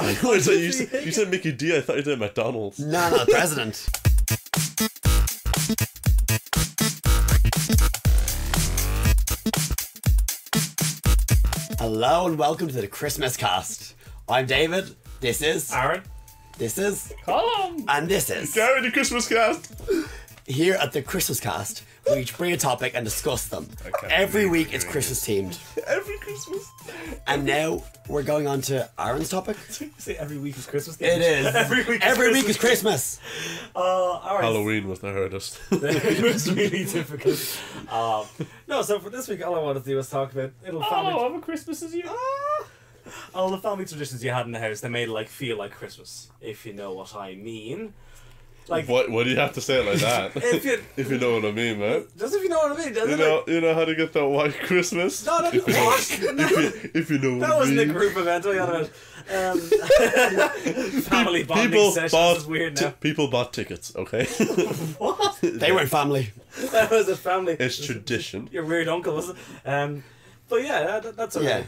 Wait, so you said Mickey D. I thought you did McDonald's. No, president. Hello and welcome to the Christmas Cast. I'm David. This is Aaron. This is Colm. And this is Gary, the Christmas Cast. Here at the Christmas Cast, we each bring a topic and discuss them. Every week it's Christmas themed. Every Christmas. And now we're going on to Aaron's topic. You say every week is Christmas. It is. Every week is Christmas. Alright. Halloween was the hardest. It was really difficult. No, so for this week, all I wanted to do was talk about little family. Oh, I'm a Christmas as you. All the family traditions you had in the house that made it feel like Christmas, if you know what I mean. Like, What do you have to say it like that? if you know what I mean, man. just if you know what I mean. You know how to get that white Christmas? No, what? If you know what I mean. That wasn't a group event. What are you on about? Family bonding sessions is weird now. People bought tickets, okay? What? They weren't family. That was a family. It's tradition. Your weird uncle, was it? But yeah, that's okay. Yeah.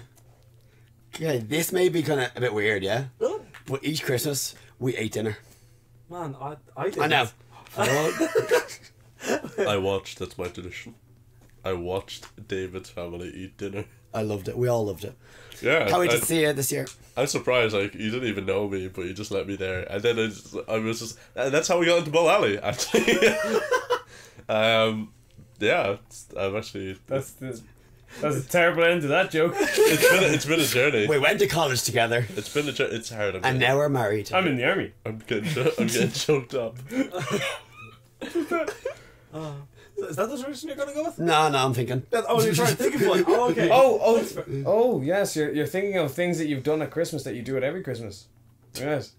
Okay, this may be kind of a bit weird, yeah? Really? But each Christmas, we ate dinner. Man, I did. I know. I watched, that's my tradition. I watched David's family eat dinner. I loved it. We all loved it. Yeah. Can't wait to see you this year. I'm surprised, you didn't even know me, but you just let me there. And then I was just, and that's how we got into Bow Alley, actually. Yeah, I'm actually... That's a terrible end to that joke. It's been a journey. We went to college together. It's been it's hard. And now we're married. I'm in the army. I'm getting choked up. Is that the tradition you're gonna go with? No, I'm thinking. Oh, you're trying to think of one. Oh, okay. Oh, yes. You're thinking of things that you've done at Christmas that you do at every Christmas. Yes.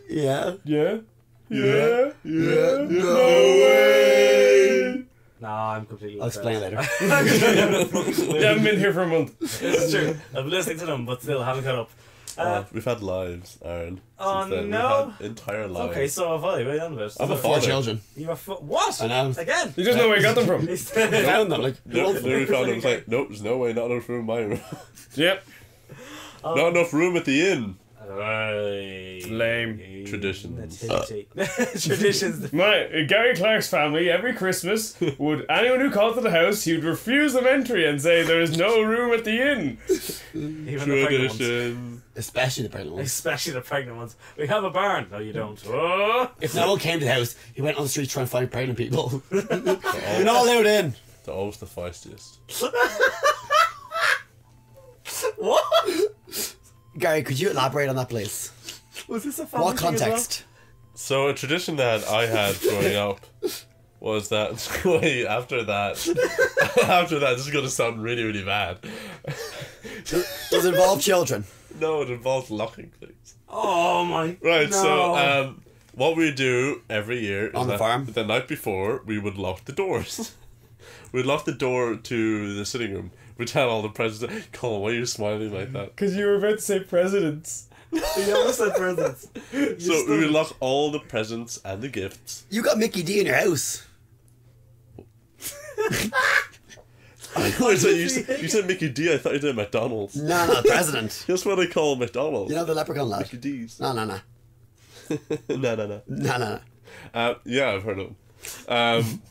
Yeah. Yeah. Yeah. No way. Nah, I'm completely. I'll explain later. You haven't been here for a month. This is true. I've been listening to them, but still haven't caught up. We've had lives, Aaron. Oh, since then. no. We've had entire lives. Okay, so have I. What are you on about? I'm a Four father. children. You have what? I know. Again? You just know where you got them from. Found them, like, Literally found him. Was like, nope, there's no way, not enough room in my room. Yep. Not enough room at the inn. Lame. Traditions. Traditions. Gary Clark's family, every Christmas, would anyone who called to the house, he would refuse them entry and say there is no room at the inn. Even the pregnant ones. Tradition. especially the pregnant ones. Especially the pregnant ones. We have a barn. No, you don't. Oh. If no one came to the house, he went on the street trying to find pregnant people. You're not allowed in. They're always the feistiest. What? Gary, could you elaborate on that, please? Was this a family What thing as well? context? So a tradition that I had growing up was that after that, this is going to sound really, really bad. Does it involve children? No, it involves locking things. Oh my. Right, no. so what we do every year is On the that farm? the night before we would lock the doors. We'd lock the door to the sitting room. We'd tell all the presents. Colm, why are you smiling like that? Because you were about to say presidents. You almost said presents. So we would lock all the presents and the gifts. You got Mickey D in your house. Wait, so you said Mickey D. I thought you did McDonald's. No, president. That's what I call McDonald's. You know the leprechaun lad? Mickey D's. No. No. Yeah, I've heard of them.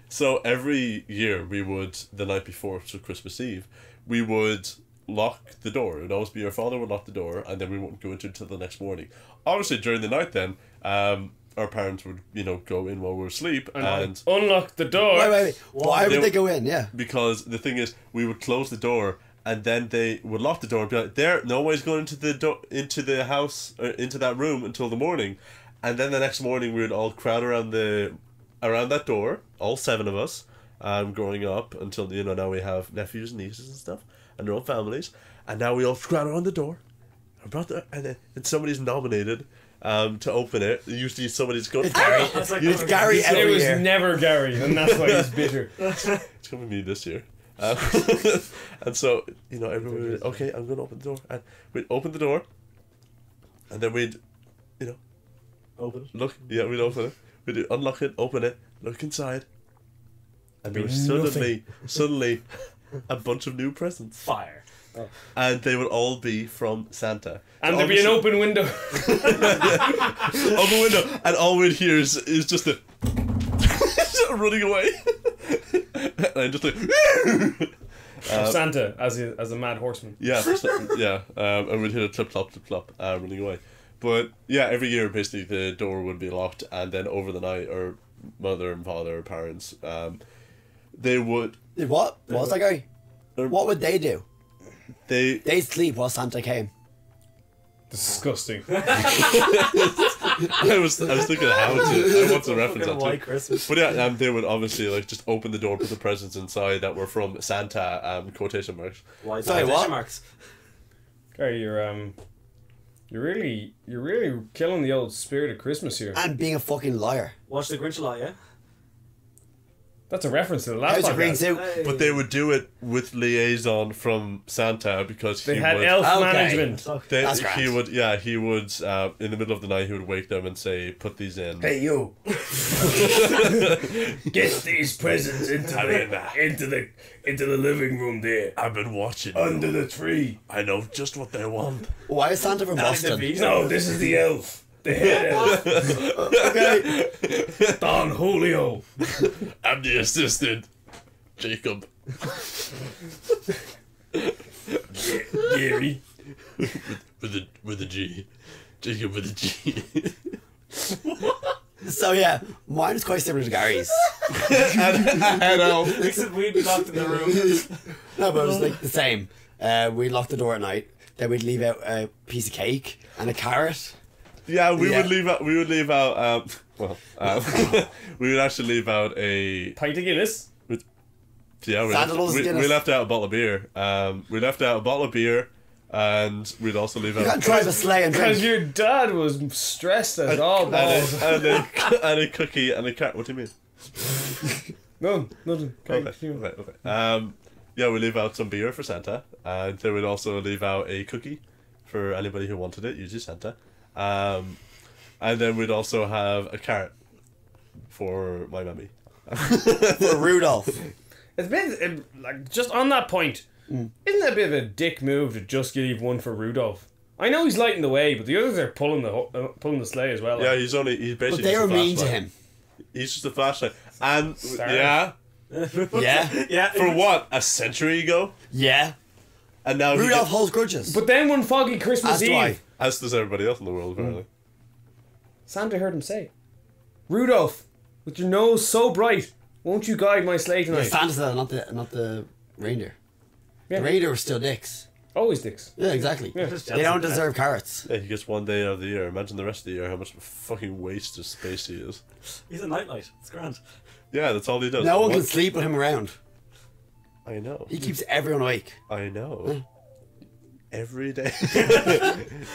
So every year we would, the night before, so Christmas Eve, we would lock the door. It would always be your father would lock the door, and then we wouldn't go into it until the next morning. Obviously, during the night then, our parents would, go in while we were asleep and unlock the door. Wait. Why would they go in? Yeah. because the thing is, we would close the door, and then they would lock the door and be like, "There, no one's going into the house or into that room until the morning," and then the next morning we would all crowd around that door, all 7 of us, growing up until now we have nephews and nieces and stuff and their own families, and now we all crowd around the door, and somebody's nominated to open it. Usually somebody's going. It's Gary. It's Gary It every was year. never Gary, and that's why he's bitter. It's gonna be me this year. And so everyone would, okay, I'm gonna open the door, and we'd open the door, and then we'd Open it. look. Yeah, we'd open it. We'd unlock it, open it, look inside, and there was suddenly a bunch of new presents. Fire. And they would all be from Santa. And So there'd be an open window. open window, and all we'd hear is just a running away. And I'm just like, Santa as a mad horseman. yeah, and we'd hear a clip clop, running away. But yeah, every year basically the door would be locked, and then over the night, or mother and father or parents, they would. What was that guy? What would they do? They'd sleep while Santa came. Disgusting. I was thinking how to. What's the reference Fucking that white to? Christmas. But yeah, they would obviously like just open the door, put the presents inside that were from Santa. Quotation marks. White Sorry, quotation what? marks. Gary, you're really killing the old spirit of Christmas here. And being a fucking liar. Watch the Grinch a lot, yeah? That's a reference to the last How's a green podcast. suit? Hey. But they would do it with liaison from Santa because They he had would. elf Okay. management. That's grand. He would, in the middle of the night, he would wake them and say, "Put these in." Hey, you. Get these presents into the living room there. I've been watching Under the tree. I know just what they want. Why is Santa from Boston? No, this is the elf. The head elf. Okay. Don Julio. I'm the assistant, Jacob. Gary. With a G, Jacob with a G. So yeah, mine is quite similar to Gary's. I know. Except we'd be locked in the room. No, but it was like the same. We'd lock the door at night. Then we'd leave out a piece of cake and a carrot. Yeah, we Yeah. would leave out. We would leave out. We would actually leave out a. Pint of Guinness. Yeah, Santa loves we Guinness. left out a bottle of beer. We left out a bottle of beer, and we'd also leave You out. can't drive a sleigh and Because drink. your dad was stressed as all balls. and a cookie and a cat. What do you mean? No, nothing. Okay. Yeah, we leave out some beer for Santa, and then we'd also leave out a cookie for anybody who wanted it, usually Santa. And then we'd also have a carrot for my mummy. For Rudolph. It's been like just on that point. Isn't that a bit of a dick move to just leave one for Rudolph? I know he's lighting the way, but the others are pulling the sleigh as well. Yeah, he's But basically. they just were a mean to flashlight. him. He's just a flashlight, and Sorry. yeah, Yeah. Yeah. for what, a century ago, Yeah. and now Rudolph holds grudges. But then one foggy Christmas As do I. Eve, as does everybody else in the world apparently. Santa heard him say, "Rudolph, with your nose so bright, won't you guide my sleigh tonight?" Santa said, not the reindeer. Yeah. The reindeer were still dicks. Always dicks. Yeah, exactly. Yeah. They don't deserve carrots. Yeah, he gets one day out of the year. Imagine the rest of the year how much of a fucking waste of space he is. He's a nightlight. It's grand. Yeah, that's all he does. No one can What- sleep with him around. I know. He keeps everyone awake. I know. Every day.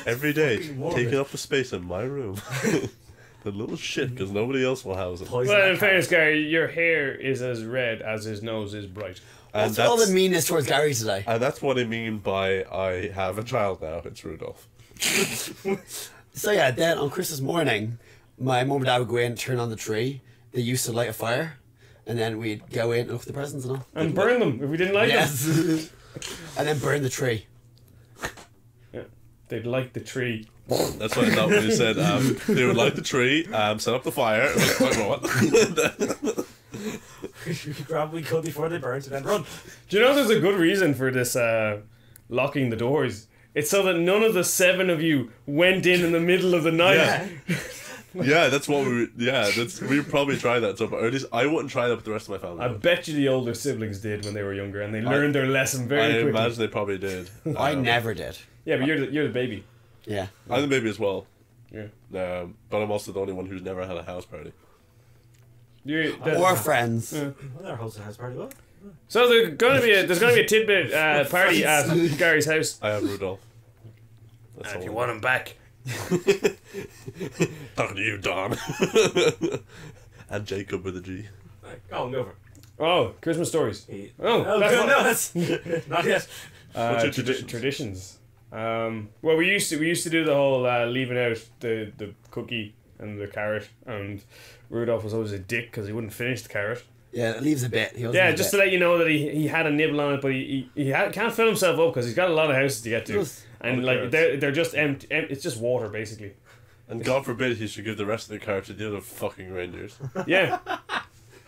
Every day. Taking up the space in my room. The little shit, because nobody else will house him. Poison Well, that in fairness, Gary, your hair is as red as his nose is bright. And What's all the meanness towards Gary today? and that's what I mean by I have a child now. It's Rudolph. So yeah, then on Christmas morning, my mum and dad would go in, turn on the tree. They used to light a fire, and then we'd go in and look at the presents and all. And burn them if we didn't like them. Yes. And then burn the tree. Yeah. They'd like the tree. That's what I thought when you said they would light the tree, set up the fire. Wait, what? You grab we could before they burnt and then run. Do you know there's a good reason for this locking the doors? It's so that none of the 7 of you went in the middle of the night. Yeah. Yeah, that's what we. Yeah, we probably try that. So, or at least I wouldn't try that with the rest of my family. I bet you the older siblings did when they were younger, and they learned their lesson I very quickly. imagine they probably did. I never did. Yeah, but you're the baby. Yeah. I'm the baby as well. Yeah. But I'm also the only one who's never had a house party. Or friends. Yeah. Well, they're hosting a house party, what? So there's gonna be a tidbit party at Gary's house. I have Rudolph. That's And if all you I want him back, Talking to you, Don. And Jacob with a G. Right, go on, go for it. oh, Christmas stories. Oh, Oh, that's good, what- no, that's not yet. What's your traditions? traditions? Well, we used to do the whole leaving out the cookie and the carrot, and Rudolph was always a dick because he wouldn't finish the carrot. Yeah, it leaves a bit. He Yeah, just to let you know that he had a nibble on it, but he can't fill himself up because he's got a lot of houses to get to, and like they're just empty. It's just water basically. And God forbid he should give the rest of the car to the other fucking reindeers. Yeah, Happy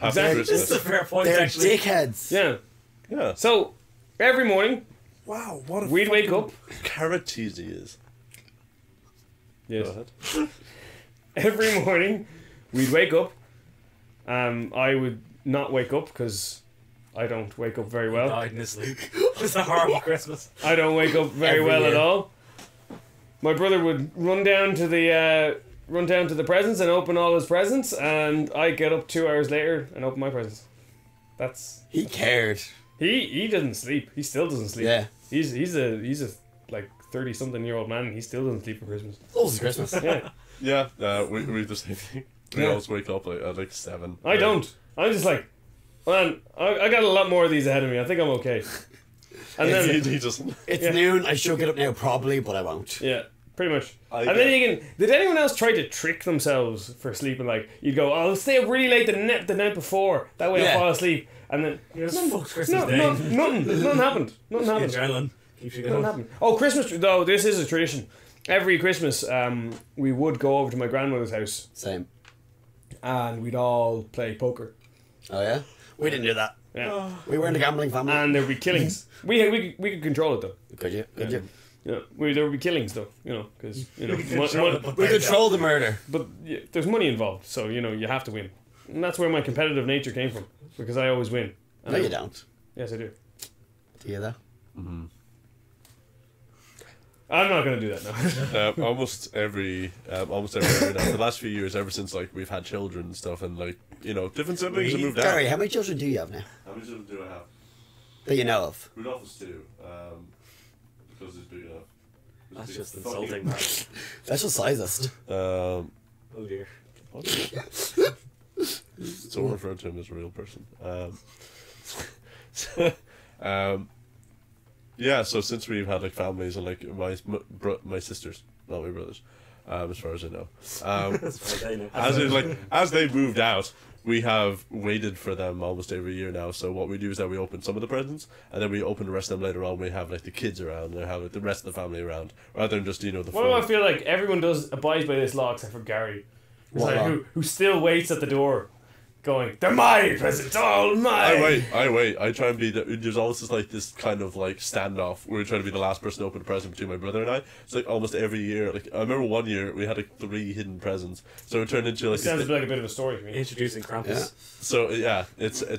exactly. Christmas. This is a fair point, They're actually. dickheads. Yeah. Yeah. So every morning Wow, what a we'd wake up. carrot cheese he is. Yes. Go ahead. Every morning we'd wake up. I would not wake up because I don't wake up very well. Died in his sleep. It's a horrible Christmas. I don't wake up very Every well year. at all. My brother would run down to the presents and open all his presents, and I get up 2 hours later and open my presents. That's He cared. he doesn't sleep. He still doesn't sleep. Yeah. He's a like 30-something-year-old man. And he still doesn't sleep for Christmas. Loves Christmas. Yeah, Yeah, we do the same thing. We Yeah. always wake up at like 7. I don't. I'm just like, man, I got a lot more of these ahead of me. I think I'm okay. And He, then he doesn't. It's Yeah. noon. I should get up now, probably, but I won't. yeah, pretty much. I And then you can. Did anyone else try to trick themselves for sleeping? Like you'd go, "I'll stay up really late the night before. That way Yeah. I'll fall asleep." And then It was fucked Christmas Day. nothing happened. Nothing happened. Adrenaline. Keeps you Nothing going. happened. Oh, Christmas though. This is a tradition. Every Christmas, we would go over to my grandmother's house Same. and we'd all play poker. Oh, yeah? We didn't do that. Yeah, We weren't a gambling family. and there'd be killings. we could control it though. Could you? Could you? Yeah, there would be killings though. Because control it, but We control the murder. but yeah, there's money involved, so you have to win. And that's where my competitive nature came from, because I always win. And No, I- you don't. Yes, I do. Do you, though? I'm not gonna do that now. Almost every year now. The last few years, ever since like we've had children and stuff, and like different siblings have moved out. Gary, how many children do you have now? How many children do I have? That you know of? Rudolph is 2, because he's big enough. That's just insulting, man. That's just sizest. Um, Oh dear. Someone referred to him as a real person. Yeah, so since we've had like families and like my sisters, not my brothers, as far as I know, That's what I know. as they moved out, we have waited for them almost every year now. So what we do is that we open some of the presents, and then we open the rest of them later on. We have like the kids around, and we have like, the rest of the family around, rather than just the Why do four. I feel like everyone abides by this law except for Gary, What law? who still waits at the door, going, "They're my presents, all mine." I wait. I try and be there's always this kind of like standoff where we try to be the last person to open a present between my brother and I. It's like almost every year. Like I remember one year we had like 3 hidden presents, so it turned into like It sounds like a bit of a story to me. Introducing Krampus. so yeah. It's a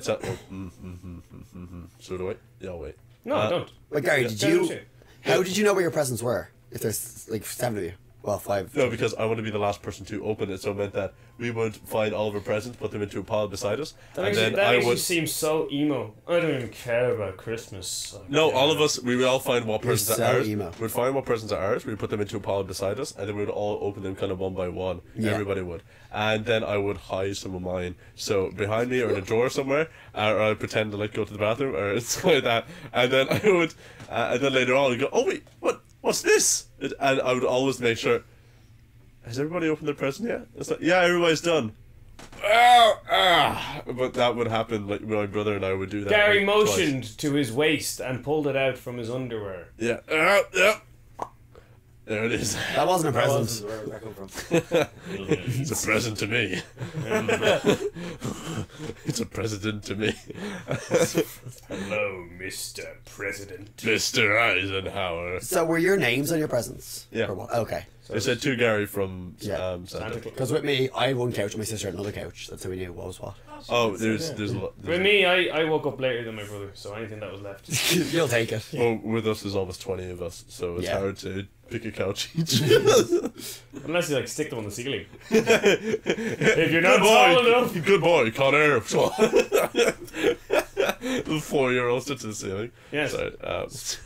so do I? Yeah, I'll wait. No, I don't. But Gary, did Tell me you? shit. How did you know where your presents were? If there's like 7 of you, well, 5. No, because I want to be the last person to open it, so it meant that we would find all of our presents, put them into a pile beside us, and then That I makes you would. seem so emo. I don't even care about Christmas. No, all of us, we would all find what presents so are ours. emo. We'd find what presents are ours, we'd put them into a pile beside us, and then we would all open them kind of one by one. Yeah. Everybody would. And then I would hide some of mine. So behind me or in a drawer somewhere, or I'd pretend to like go to the bathroom or something like that. And then I would, and then later on I'd go, oh wait, what's this? And I would always make sure, has everybody opened their present yet? It's like, yeah, everybody's done. But that would happen, like my brother and I would do that. Gary like, twice. motioned to his waist and pulled it out from his underwear. Yeah. Yeah. There it is. That wasn't a That present. was where that come from. It's a present to me. It's a president to me. Hello, Mr. President. Mr. Eisenhower. So were your names on your presents? Yeah. Or what? Okay. They said to Gary from Yeah. Santa. Santa Claus. Because with me, I had one couch and my sister had another couch. That's how we knew what was what. Oh, there's a lot. With me, I woke up later than my brother, so anything that was left. You'll take it. Well, with us, there's almost 20 of us, so it's Yeah. hard to pick a couch each. Unless you like stick them on the ceiling. If you're not Good tall boy, enough. good boy, Connor. The 4-year-old sits to the ceiling. Yes. Sorry,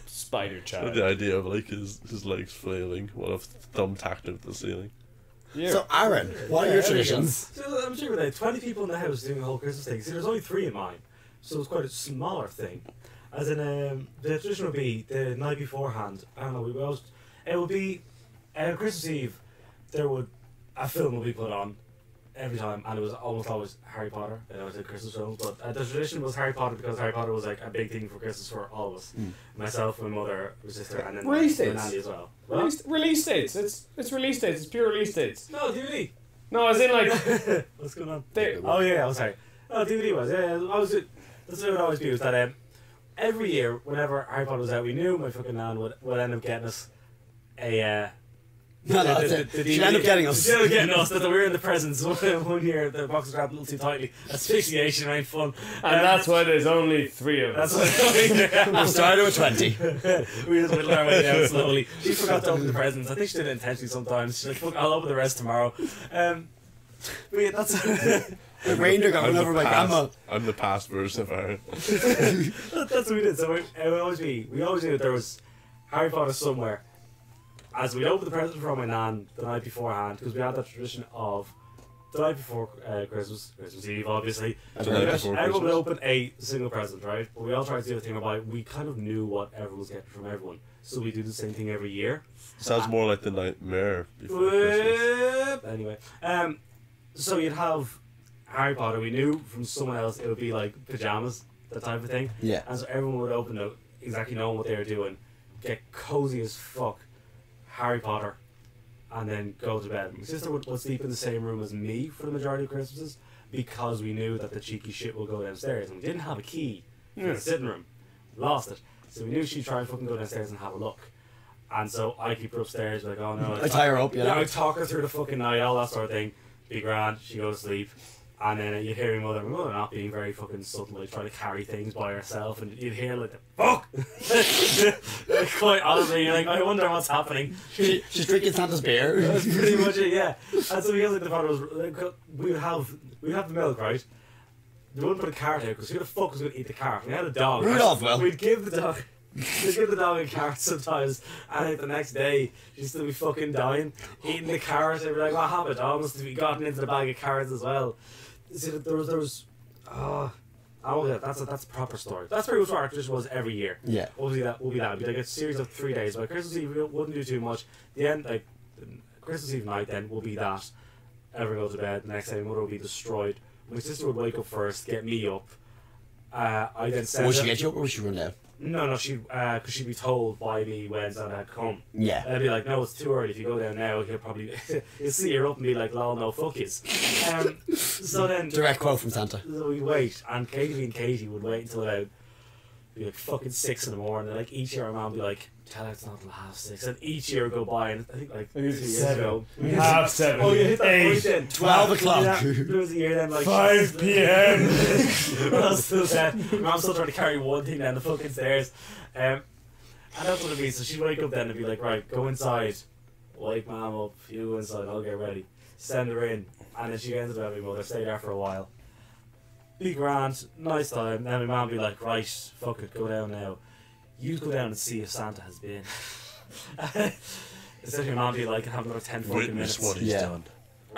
Spider child. the idea of like his legs flailing while a thumbtacked into the ceiling. Yeah. So, Aaron, what are your there we go. traditions? So I'm sure with 20 people in the house doing the whole Christmas thing. See, there's only 3 in mine, so it's quite a smaller thing. As in, the tradition would be the night beforehand. I don't know. It would be Christmas Eve. A film would be put on. every time, and it was almost always Harry Potter. I was at Christmas films, but the tradition was Harry Potter because Harry Potter was like a big thing for Christmas for all of us. Myself, my mother, my sister, and then Release my dates. nanny as well. Release dates. It's release dates. It's pure release dates. No, DVD. No, as in like What's going on? they, Oh yeah, I'm sorry. No, DVD was. Yeah, that's what it would always be. Was that every year, whenever Harry Potter was out, we knew my fucking nan would end up getting us a. No, that's it. She'd end up getting us. She'd end up getting us. That we were in the presents. One year, the box was wrapped a little too tightly. Asphyxiation ain't fun. and that's why there's only 3 of us. That's We started with 20. we just whittled our way down slowly. She forgot to open the presents. I think she did it intentionally sometimes. She's like, "Fuck, I'll open the rest tomorrow." But yeah, that's. The reindeer got run over by grandma. I'm the past version of her. That's what we did. So we always knew that there was Harry Potter somewhere. As we'd open the present from my nan the night beforehand, because we had that tradition of the night before Christmas Eve, obviously. The night before Everyone would Christmas. open a single present, right? But we all tried to do a thing about we kind of knew what everyone was getting from everyone, so we do the same thing every year. Sounds more like the nightmare before Christmas. Anyway, so you'd have Harry Potter. We knew from someone else it would be like pajamas, that type of thing. Yeah. And so everyone would open it, exactly knowing what they were doing, get cozy as fuck, Harry Potter, and then go to bed. My sister would sleep in the same room as me for the majority of Christmases because we knew that the cheeky shit will go downstairs, and we didn't have a key for the sitting room. Lost it. So we knew she'd try and fucking go downstairs and have a look. And so I keep her upstairs, like, oh no. I tie her up, I talk her through the fucking night, all that sort of thing. Be grand, she goes to sleep. And then you'd hear my mother not being very fucking subtle, like trying to carry things by herself, and you'd hear like the fuck. Quite honestly, you're like, I wonder what's happening. She's drinking Santa's beer. That's pretty much it, yeah. And so because like the father was, like, we'd have the milk, right? They wouldn't put a carrot out because who the fuck was going to eat the carrot? We had a dog. Rudolph will. We'd give the dog. We'd give the dog a carrot sometimes, and like the next day she'd still be fucking dying, eating the carrot. They'd be like, "What happened? Dog must have be gotten into the bag of carrots as well." See, there was oh yeah, that's a proper story. That's pretty much what our tradition was every year. Yeah. Obviously that will be that. It'd be like a series of 3 days. By Christmas Eve we wouldn't do too much. The end, like Christmas Eve night, then will be that. Everyone go to bed. The next day, mother will be destroyed. My sister would wake up first, get me up. I then send. Would she her- get you up or would she run down? No, because she'd be told by me when Santa had come. Yeah. I'd be like, no, it's too early. If you go down now, he'll probably he'll see her up and be like, lol, no, fuck yous. So then Direct quote from Santa. so we'd wait, and Katie would wait until about be like fucking 6 in the morning. Like each year, our mom would be like, tell her it's not till 6:30. And each year would go by, and I think like 2 years ago. 7:30. Oh, you hit that point then. 12 o'clock. Yeah, there was a year then like 5 p.m. I was still sad. Mom's still trying to carry one thing down the fucking stairs. And that's what it means. So she'd wake up then and be like, right, go inside. Wake mom up. You go inside. I'll get ready. Send her in. And then she ends up having my mother stay there for a while. Be grand. Nice time. Then my mom be like, right, fuck it. Go down now. You go down and see if Santa has been. Instead of your mom be like, have another 10 fucking Witness minutes. what he's Yeah. done.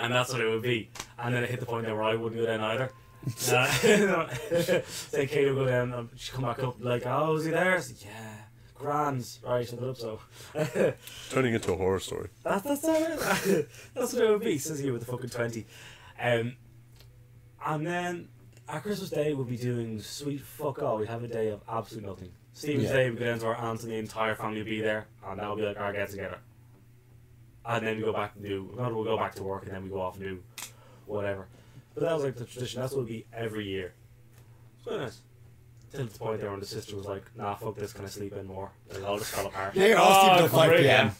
And that's what it would be. And then it hit the point there where I wouldn't go down either. Say Kate would go down and she'd come back up like, oh, is he there? I said, yeah, grand, right, I hope so. Turning into a horror story. That's what it would be, says he with the fucking 20. And then our Christmas Day we'd be doing sweet fuck all. We'd have a day of absolute nothing. Stephen's Yeah. Day we'd go down to our aunts and the entire family would be there, and that would be like our get together. And then we go back and we'll go back to work, and then we go off and do whatever. But that was like the tradition. That's what it would be every year. It's quite nice. Till the point there when the sister was like, nah, fuck this, can I sleep in more? And it all just fell apart. Yeah, you're all sleeping till 5 great. p.m.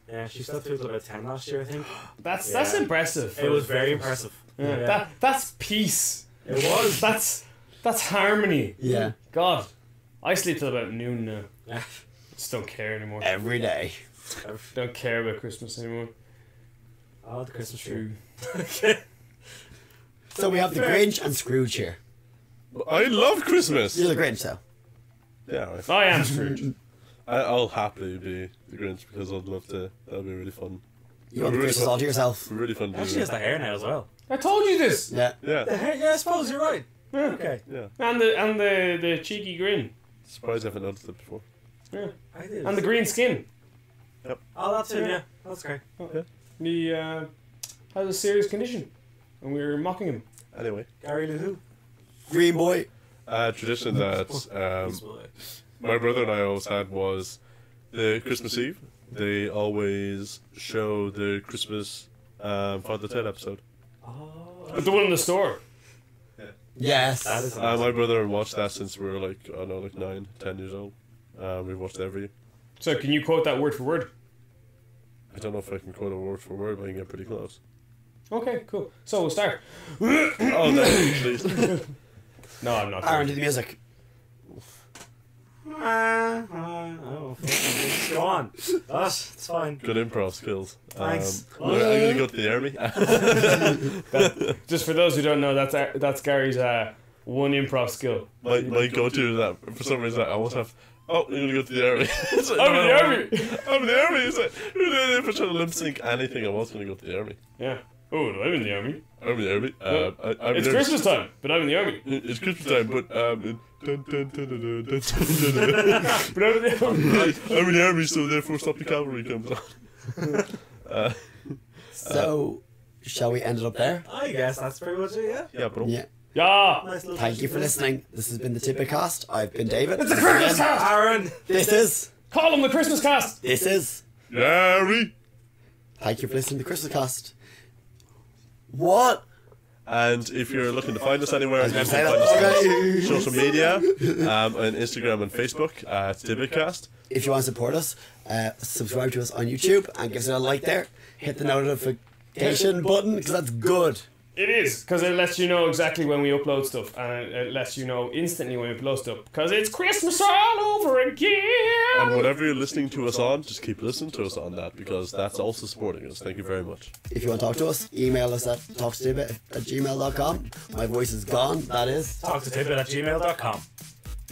Yeah, she slept through till about 10 last year, I think. That's Yeah. impressive. It was very impressive. Yeah. That's peace. It was. That's harmony. Yeah. God, I sleep till about noon now. Yeah. Just don't care anymore. Every day. Don't care about Christmas anymore. Oh, the Christmas tree. So we have the Grinch and Scrooge here. I love Christmas. You're the Grinch, though. Yeah, right. I am Scrooge. I'll happily be the Grinch because I'd love to. That'd be really fun. You want the Christmas all to yourself. Really fun to Actually do. has the hair now as well. I told you this. Yeah. Yeah, The hair? Yeah, I suppose you're right. Okay. yeah. And the cheeky grin. Surprised I haven't noticed it before. Yeah. I did. And the green skin. Oh, that's it, yeah. That's great. The has a serious condition. and we were mocking him. Anyway, Gary Who? Green boy. tradition that my brother and I always had was the Christmas Eve. They always show the Christmas Father Ted episode. But the one in the store. Yes. That is My brother watched that since we were like, I don't know, like 9, 10 years old. We've watched it every year. So can you quote that word for word? I don't know if I can quote it word for word, but I can get pretty close. Okay, cool. So we'll start. Oh, no, please. No, I'm not. Aaron, do the music. Oh, go on. It's fine. Good improv skills. Thanks. I'm going to go to the army. Just for those who don't know, that's Gary's one improv skill. my go-to is that, for some reason, I always have, oh, I'm going to go to the army. It's like, I'm in the army! I'm in the army. It's like, if I try to lip sync anything, I was going to go to the army. Yeah. Oh, no, I'm in the army. I'm in the army. I'm It's in the Christmas time, but I'm in the army. It's Christmas time, but I'm in But I'm in the army. I'm in the army, so therefore stop the cavalry comes on. So, shall we end it up there? I guess that's pretty much it, yeah. Yeah, bro. Yeah. Yeah. Nice little Thank you for listening. This has been the TidBit Cast. I've been David. It's a Christmas cast! Aaron! This is. Colm the Christmas cast! This is. Gary! Thank you for listening to the Christmas Cast. What? And if you're looking to find us anywhere, you can Say find us on that. Okay. social media, on Instagram and Facebook at TidBit Cast. If you want to support us, subscribe to us on YouTube and give us a like there. Hit the notification button because that's good. It is, because it lets you know exactly when we upload stuff, and it lets you know instantly when we upload stuff, because it's Christmas all over again! And whatever you're listening to us on, just keep listening to us on that, because that's also supporting us. Thank you very much. If you want to talk to us, email us at talktotidbit@gmail.com. My voice is gone, that is. talktotidbit@gmail.com.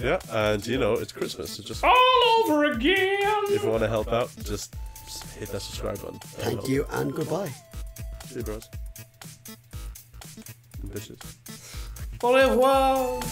Yeah, and you know, it's Christmas. So just, All over again! if you want to help out, just hit that subscribe button. Thank you and goodbye. See you, bros. And bitches. Au revoir!